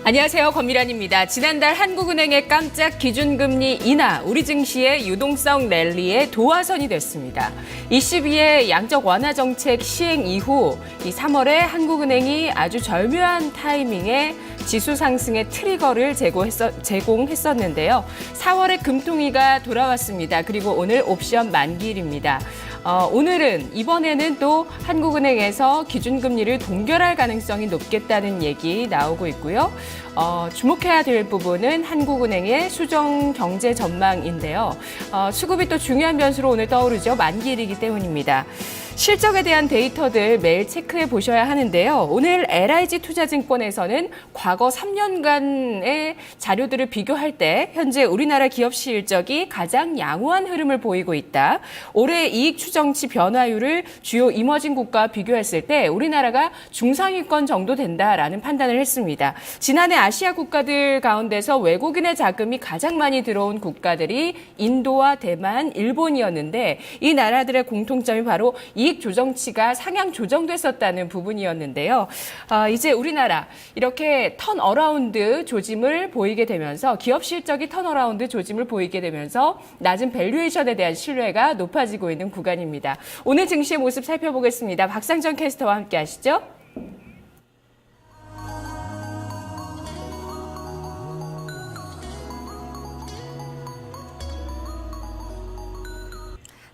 안녕하세요. 권미란입니다. 지난달 한국은행의 깜짝 기준금리 인하, 우리 증시의 유동성 랠리의 도화선이 됐습니다. 22의 양적 완화 정책 시행 이후 이 3월에 한국은행이 아주 절묘한 타이밍에 지수 상승의 트리거를 제공했었는데요. 4월에 금통위가 돌아왔습니다. 그리고 오늘 옵션 만기일입니다. 오늘은 이번에는 또 한국은행에서 기준금리를 동결할 가능성이 높겠다는 얘기 나오고 있고요. 주목해야 될 부분은 한국은행의 수정 경제 전망인데요. 수급이 또 중요한 변수로 오늘 떠오르죠. 만기일이기 때문입니다. 실적에 대한 데이터들 매일 체크해 보셔야 하는데요. 오늘 LIG 투자증권에서는 과거 3년간의 자료들을 비교할 때 현재 우리나라 기업 실적이 가장 양호한 흐름을 보이고 있다. 올해 이익 추정치 변화율을 주요 이머징 국가와 비교했을 때 우리나라가 중상위권 정도 된다라는 판단을 했습니다. 지난해 아시아 국가들 가운데서 외국인의 자금이 가장 많이 들어온 국가들이 인도와 대만, 일본이었는데 이 나라들의 공통점이 바로 이익 조정치가 상향 조정됐었다는 부분이었는데요. 이제 우리나라 이렇게 턴어라운드 조짐을 보이게 되면서 기업 실적이 턴어라운드 조짐을 보이게 되면서 낮은 밸류에이션에 대한 신뢰가 높아지고 있는 구간입니다. 오늘 증시의 모습 살펴보겠습니다. 박상정 캐스터와 함께 하시죠.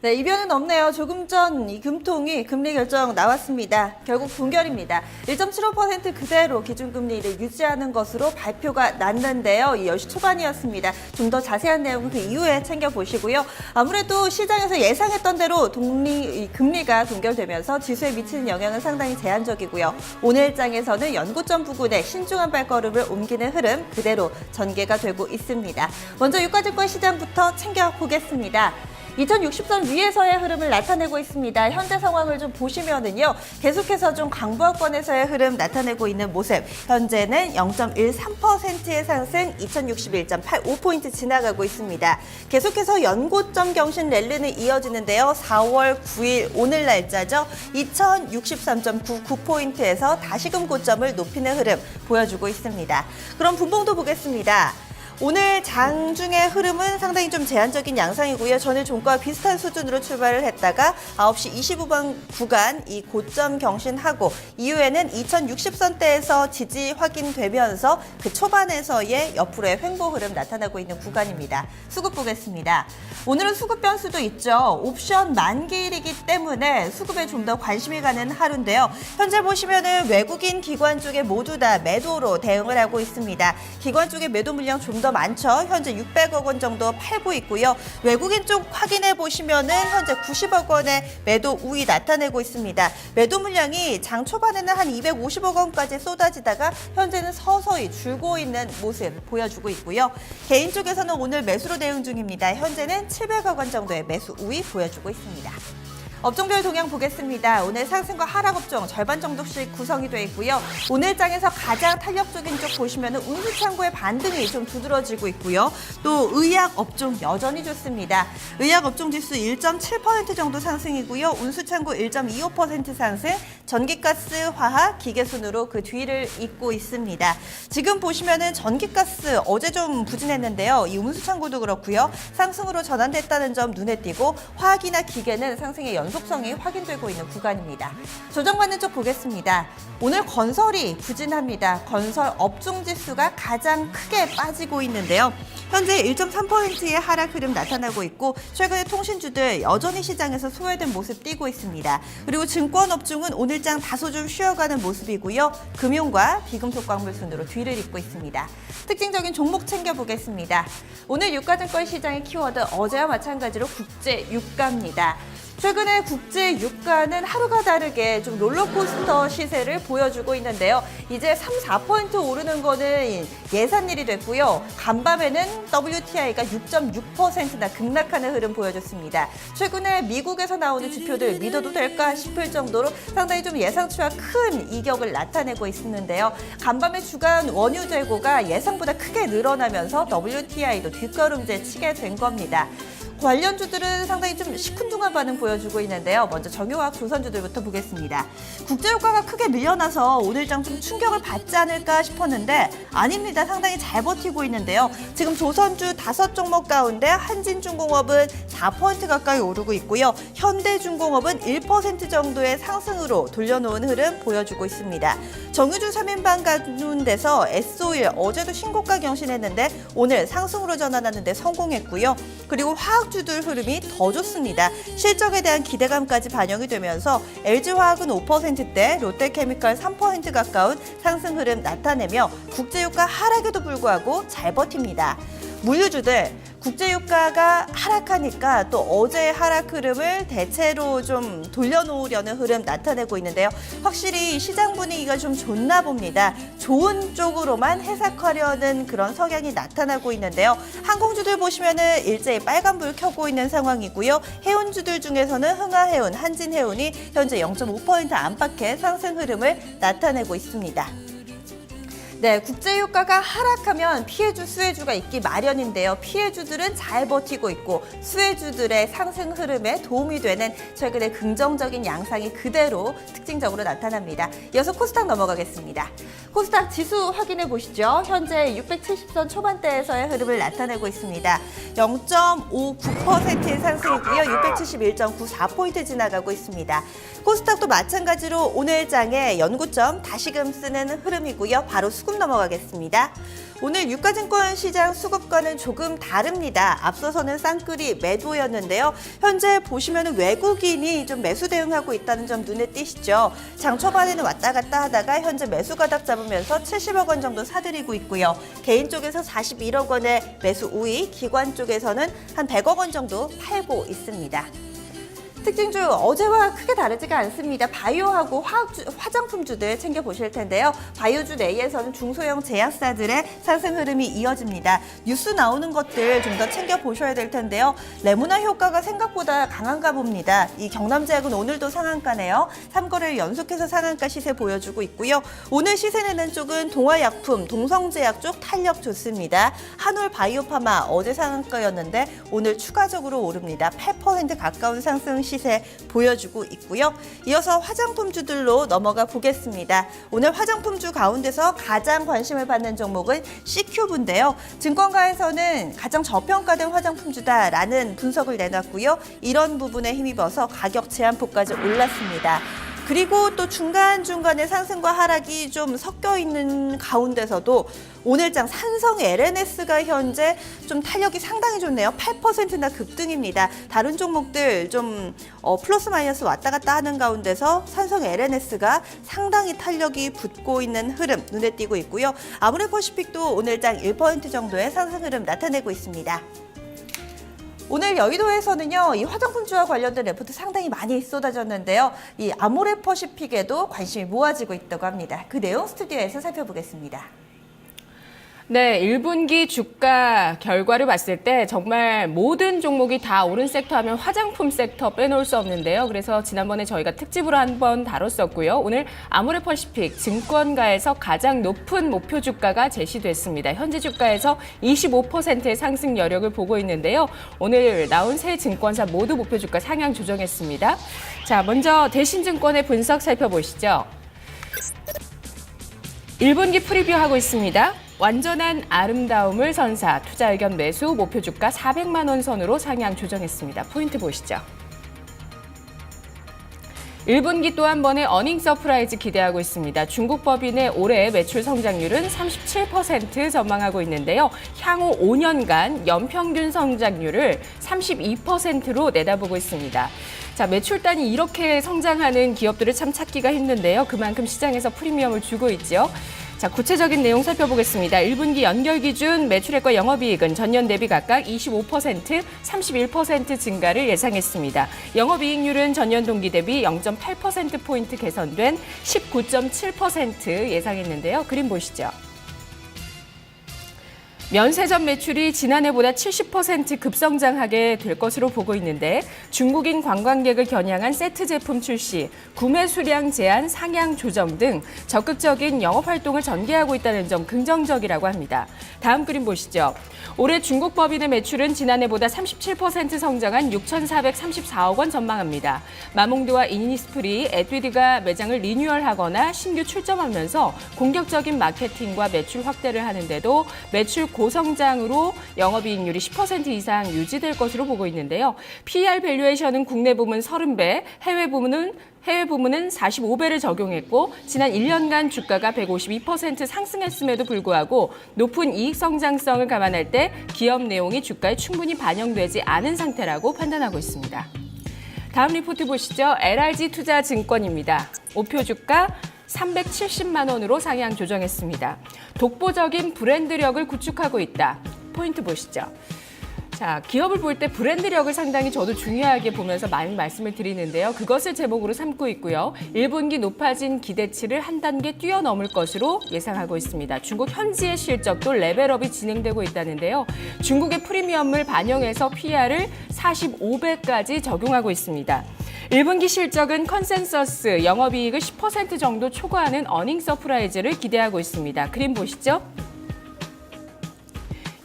네, 이변은 없네요. 조금 전 이 금통위 금리 결정 나왔습니다. 결국 동결입니다. 1.75% 그대로 기준금리를 유지하는 것으로 발표가 났는데요. 이 10시 초반이었습니다. 좀 더 자세한 내용은 그 이후에 챙겨보시고요. 아무래도 시장에서 예상했던 대로 금리가 동결되면서 지수에 미치는 영향은 상당히 제한적이고요. 오늘장에서는 연고점 부근에 신중한 발걸음을 옮기는 흐름 그대로 전개가 되고 있습니다. 먼저 유가증권 시장부터 챙겨보겠습니다. 2060선 위에서의 흐름을 나타내고 있습니다. 현재 상황을 좀 보시면은요. 계속해서 좀 강보합권에서의 흐름 나타내고 있는 모습. 현재는 0.13%의 상승 2061.85포인트 지나가고 있습니다. 계속해서 연고점 경신 랠리는 이어지는데요. 4월 9일 오늘 날짜죠. 2063.99포인트에서 다시금 고점을 높이는 흐름 보여주고 있습니다. 그럼 분봉도 보겠습니다. 오늘 장중의 흐름은 상당히 좀 제한적인 양상이고요. 전일 종가와 비슷한 수준으로 출발을 했다가 9시 25분 구간 이 고점 경신하고 이후에는 2060선대에서 지지 확인되면서 그 초반에서의 옆으로의 횡보 흐름 나타나고 있는 구간입니다. 수급 보겠습니다. 오늘은 수급 변수도 있죠. 옵션 만기일이기 때문에 수급에 좀 더 관심이 가는 하루인데요. 현재 보시면은 외국인 기관 쪽에 모두 다 매도로 대응을 하고 있습니다. 기관 쪽의 매도 물량 좀 더 많죠. 현재 600억 원 정도 팔고 있고요. 외국인 쪽 확인해 보시면은 현재 90억 원의 매도 우위 나타내고 있습니다. 매도 물량이 장 초반에는 한 250억 원까지 쏟아지다가 현재는 서서히 줄고 있는 모습 보여주고 있고요. 개인 쪽에서는 오늘 매수로 대응 중입니다. 현재는 700억 원 정도의 매수 우위 보여주고 있습니다. 업종별 동향 보겠습니다. 오늘 상승과 하락 업종 절반 정도씩 구성이 되어 있고요. 오늘 장에서 가장 탄력적인 쪽 보시면 운수창고의 반등이 좀 두드러지고 있고요. 또 의약 업종 여전히 좋습니다. 의약 업종 지수 1.7% 정도 상승이고요. 운수창고 1.25% 상승, 전기가스, 화학, 기계순으로 그 뒤를 잇고 있습니다. 지금 보시면은 전기가스 어제 좀 부진했는데요. 이 운수창고도 그렇고요. 상승으로 전환됐다는 점 눈에 띄고 화학이나 기계는 상승의 속성이 확인되고 있는 구간입니다. 조정받는 쪽 보겠습니다. 오늘 건설이 부진합니다. 건설 업종 지수가 가장 크게 빠지고 있는데요. 현재 1.3%의 하락 흐름 나타나고 있고 최근에 통신주들 여전히 시장에서 소외된 모습 띄고 있습니다. 그리고 증권 업종은 오늘장 다소 좀 쉬어가는 모습이고요. 금융과 비금속 광물 순으로 뒤를 잇고 있습니다. 특징적인 종목 챙겨보겠습니다. 오늘 유가증권 시장의 키워드 어제와 마찬가지로 국제 유가입니다. 최근에 국제 유가는 하루가 다르게 좀 롤러코스터 시세를 보여주고 있는데요. 이제 3-4% 오르는 거는 예산일이 됐고요. 간밤에는 WTI가 6.6%나 급락하는 흐름 보여줬습니다. 최근에 미국에서 나오는 지표들 믿어도 될까 싶을 정도로 상당히 좀 예상치와 큰 이격을 나타내고 있는데요. 간밤에 주간 원유 재고가 예상보다 크게 늘어나면서 WTI도 뒷걸음질 치게 된 겁니다. 관련주들은 상당히 좀 시큰둥한 반응 보여주고 있는데요. 먼저 정유화학 조선주들부터 보겠습니다. 국제유가가 크게 밀려나서 오늘장 좀 충격을 받지 않을까 싶었는데 아닙니다. 상당히 잘 버티고 있는데요. 지금 조선주 5종목 가운데 한진중공업은 4% 가까이 오르고 있고요. 현대중공업은 1% 정도의 상승으로 돌려놓은 흐름 보여주고 있습니다. 정유주 3인방 가운데서 S오일 어제도 신고가 경신했는데 오늘 상승으로 전환하는데 성공했고요. 그리고 화학주들 흐름이 더 좋습니다. 실적에 대한 기대감까지 반영이 되면서 LG화학은 5%대, 롯데케미칼 3% 가까운 상승 흐름 나타내며 국제유가 하락에도 불구하고 잘 버팁니다. 물류주들 국제유가가 하락하니까 또 어제의 하락 흐름을 대체로 좀 돌려놓으려는 흐름 나타내고 있는데요. 확실히 시장 분위기가 좀 좋나 봅니다. 좋은 쪽으로만 해석하려는 그런 성향이 나타나고 있는데요. 항공주들 보시면은 일제히 빨간불 켜고 있는 상황이고요. 해운주들 중에서는 흥하해운, 한진해운이 현재 0.5% 안팎의 상승 흐름을 나타내고 있습니다. 네, 국제유가가 하락하면 피해주, 수혜주가 있기 마련인데요. 피해주들은 잘 버티고 있고 수혜주들의 상승 흐름에 도움이 되는 최근의 긍정적인 양상이 그대로 특징적으로 나타납니다. 이어서 코스닥 넘어가겠습니다. 코스닥 지수 확인해 보시죠. 현재 670선 초반대에서의 흐름을 나타내고 있습니다. 0.59%의 상승이고요. 671.94포인트 지나가고 있습니다. 코스닥도 마찬가지로 오늘 장에 연고점 다시금 쓰는 흐름이고요. 바로 수급 넘어가겠습니다. 오늘 유가증권 시장 수급과는 조금 다릅니다. 앞서서는 쌍끌이 매도였는데요. 현재 보시면 외국인이 좀 매수 대응하고 있다는 점 눈에 띄시죠. 장 초반에는 왔다 갔다 하다가 현재 매수 가닥 잡으면서 70억 원 정도 사들이고 있고요. 개인 쪽에서 41억 원의 매수 우위, 기관 쪽에서는 한 100억 원 정도 팔고 있습니다. 특징주 어제와 크게 다르지가 않습니다. 바이오하고 화장품주들 챙겨보실 텐데요. 바이오주 내에서는 중소형 제약사들의 상승 흐름이 이어집니다. 뉴스 나오는 것들 좀 더 챙겨보셔야 될 텐데요. 레모나 효과가 생각보다 강한가 봅니다. 이 경남제약은 오늘도 상한가네요. 3거래일 연속해서 상한가 시세 보여주고 있고요. 오늘 시세 내는 쪽은 동화약품, 동성제약 쪽 탄력 좋습니다. 한올 바이오파마 어제 상한가였는데 오늘 추가적으로 오릅니다. 8% 가까운 상승 시세 보여주고 있고요. 이어서 화장품주들로 넘어가 보겠습니다. 오늘 화장품주 가운데서 가장 관심을 받는 종목은 CQ부인데요. 증권가에서는 가장 저평가된 화장품주다라는 분석을 내놨고요. 이런 부분에 힘입어서 가격 제한폭까지 올랐습니다. 그리고 또 중간중간에 상승과 하락이 좀 섞여 있는 가운데서도 오늘장 산성 LNS가 현재 좀 탄력이 상당히 좋네요. 8%나 급등입니다. 다른 종목들 좀 플러스 마이너스 왔다 갔다 하는 가운데서 산성 LNS가 상당히 탄력이 붙고 있는 흐름 눈에 띄고 있고요. 아모레퍼시픽도 오늘장 1% 정도의 상승 흐름 나타내고 있습니다. 오늘 여의도에서는요, 이 화장품주와 관련된 레포트 상당히 많이 쏟아졌는데요. 이 아모레퍼시픽에도 관심이 모아지고 있다고 합니다. 그 내용 스튜디오에서 살펴보겠습니다. 네, 1분기 주가 결과를 봤을 때 정말 모든 종목이 다 오른 섹터 하면 화장품 섹터 빼놓을 수 없는데요. 그래서 지난번에 저희가 특집으로 한번 다뤘었고요. 오늘 아모레퍼시픽 증권가에서 가장 높은 목표 주가가 제시됐습니다. 현재 주가에서 25%의 상승 여력을 보고 있는데요. 오늘 나온 세 증권사 모두 목표 주가 상향 조정했습니다. 자, 먼저 대신증권의 분석 살펴보시죠. 1분기 프리뷰하고 있습니다. 완전한 아름다움을 선사, 투자 의견 매수, 목표 주가 400만 원 선으로 상향 조정했습니다. 포인트 보시죠. 1분기 또 한 번의 어닝 서프라이즈 기대하고 있습니다. 중국 법인의 올해 매출 성장률은 37% 전망하고 있는데요. 향후 5년간 연평균 성장률을 32%로 내다보고 있습니다. 자, 매출 단위 이렇게 성장하는 기업들을 참 찾기가 힘든데요. 그만큼 시장에서 프리미엄을 주고 있죠. 자, 구체적인 내용 살펴보겠습니다. 1분기 연결 기준 매출액과 영업이익은 전년 대비 각각 25%, 31% 증가를 예상했습니다. 영업이익률은 전년 동기 대비 0.8%포인트 개선된 19.7% 예상했는데요. 그림 보시죠. 면세점 매출이 지난해보다 70% 급성장하게 될 것으로 보고 있는데 중국인 관광객을 겨냥한 세트 제품 출시, 구매 수량 제한 상향 조정 등 적극적인 영업 활동을 전개하고 있다는 점 긍정적이라고 합니다. 다음 그림 보시죠. 올해 중국 법인의 매출은 지난해보다 37% 성장한 6,434억 원 전망합니다. 마몽드와 이니스프리, 에뛰드가 매장을 리뉴얼하거나 신규 출점하면서 공격적인 마케팅과 매출 확대를 하는데도 매출 고성장으로 영업이익률이 10% 이상 유지될 것으로 보고 있는데요. PER 밸류에이션은 국내 부문 30배, 해외 부문은 45배를 적용했고 지난 1년간 주가가 152% 상승했음에도 불구하고 높은 이익 성장성을 감안할 때 기업 내용이 주가에 충분히 반영되지 않은 상태라고 판단하고 있습니다. 다음 리포트 보시죠. LRG 투자증권입니다. 목표 주가 370만 원으로 상향 조정했습니다. 독보적인 브랜드력을 구축하고 있다. 포인트 보시죠. 자, 기업을 볼 때 브랜드력을 상당히 저도 중요하게 보면서 많이 말씀을 드리는데요. 그것을 제목으로 삼고 있고요. 1분기 높아진 기대치를 한 단계 뛰어넘을 것으로 예상하고 있습니다. 중국 현지의 실적도 레벨업이 진행되고 있다는데요. 중국의 프리미엄을 반영해서 PER을 45배까지 적용하고 있습니다. 1분기 실적은 컨센서스 영업이익을 10% 정도 초과하는 어닝 서프라이즈를 기대하고 있습니다. 그림 보시죠.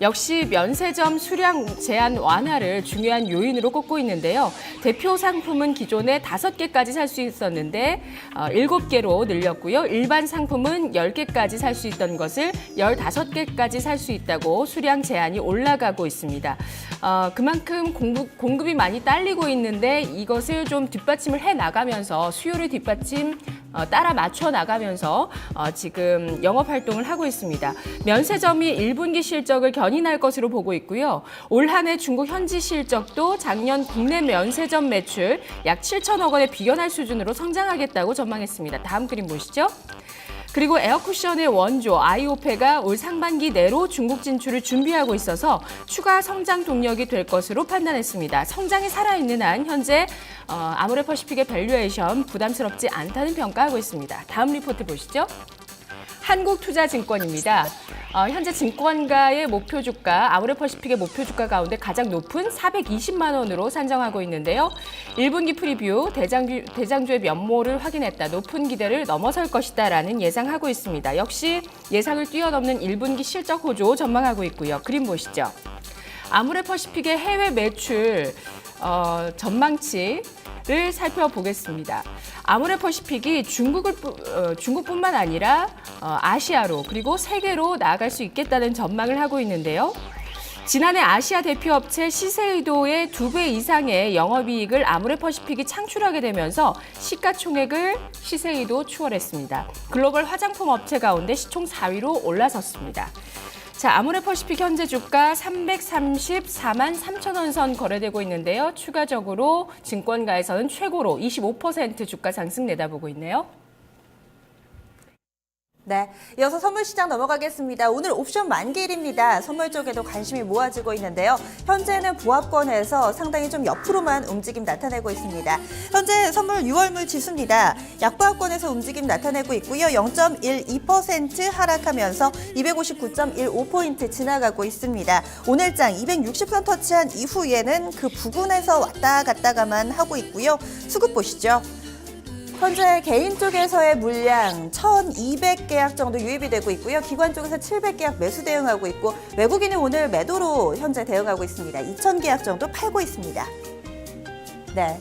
역시 면세점 수량 제한 완화를 중요한 요인으로 꼽고 있는데요. 대표 상품은 기존에 5개까지 살 수 있었는데 7개로 늘렸고요. 일반 상품은 10개까지 살 수 있던 것을 15개까지 살 수 있다고 수량 제한이 올라가고 있습니다. 그만큼 공급이 많이 딸리고 있는데 이것을 좀 뒷받침을 해나가면서 수요를 따라 맞춰 나가면서 지금 영업 활동을 하고 있습니다. 면세점이 1분기 실적을 견인할 것으로 보고 있고요. 올 한 해 중국 현지 실적도 작년 국내 면세점 매출 약 7천억 원에 비견할 수준으로 성장하겠다고 전망했습니다. 다음 그림 보시죠. 그리고 에어쿠션의 원조 아이오페가 올 상반기 내로 중국 진출을 준비하고 있어서 추가 성장 동력이 될 것으로 판단했습니다. 성장이 살아있는 한 현재 아모레퍼시픽의 밸류에이션 부담스럽지 않다는 평가하고 있습니다. 다음 리포트 보시죠. 한국투자증권입니다. 현재 증권가의 목표 주가, 아모레퍼시픽의 목표 주가 가운데 가장 높은 420만 원으로 산정하고 있는데요. 1분기 프리뷰, 대장주의 면모를 확인했다. 높은 기대를 넘어설 것이다라는 예상하고 있습니다. 역시 예상을 뛰어넘는 1분기 실적 호조 전망하고 있고요. 그림 보시죠. 아모레퍼시픽의 해외 매출 전망치를 살펴보겠습니다. 아모레퍼시픽이 중국뿐만 아니라 아시아로 그리고 세계로 나아갈 수 있겠다는 전망을 하고 있는데요. 지난해 아시아 대표업체 시세이도의 2배 이상의 영업이익을 아모레퍼시픽이 창출하게 되면서 시가총액을 시세이도 추월했습니다. 글로벌 화장품 업체 가운데 시총 4위로 올라섰습니다. 자, 아모레퍼시픽 현재 주가 334만 3천 원 선 거래되고 있는데요. 추가적으로 증권가에서는 최고로 25% 주가 상승 내다보고 있네요. 네, 이어서 선물 시장 넘어가겠습니다. 오늘 옵션 만기일입니다. 선물 쪽에도 관심이 모아지고 있는데요. 현재는 보합권에서 상당히 좀 옆으로만 움직임 나타내고 있습니다. 현재 선물 6월물 지수입니다. 약보합권에서 움직임 나타내고 있고요. 0.12% 하락하면서 259.15포인트 지나가고 있습니다. 오늘장 260선 터치한 이후에는 그 부근에서 왔다 갔다가만 하고 있고요. 수급 보시죠. 현재 개인 쪽에서의 물량 1,200계약 정도 유입이 되고 있고요. 기관 쪽에서 700계약 매수 대응하고 있고 외국인은 오늘 매도로 현재 대응하고 있습니다. 2,000계약 정도 팔고 있습니다. 네.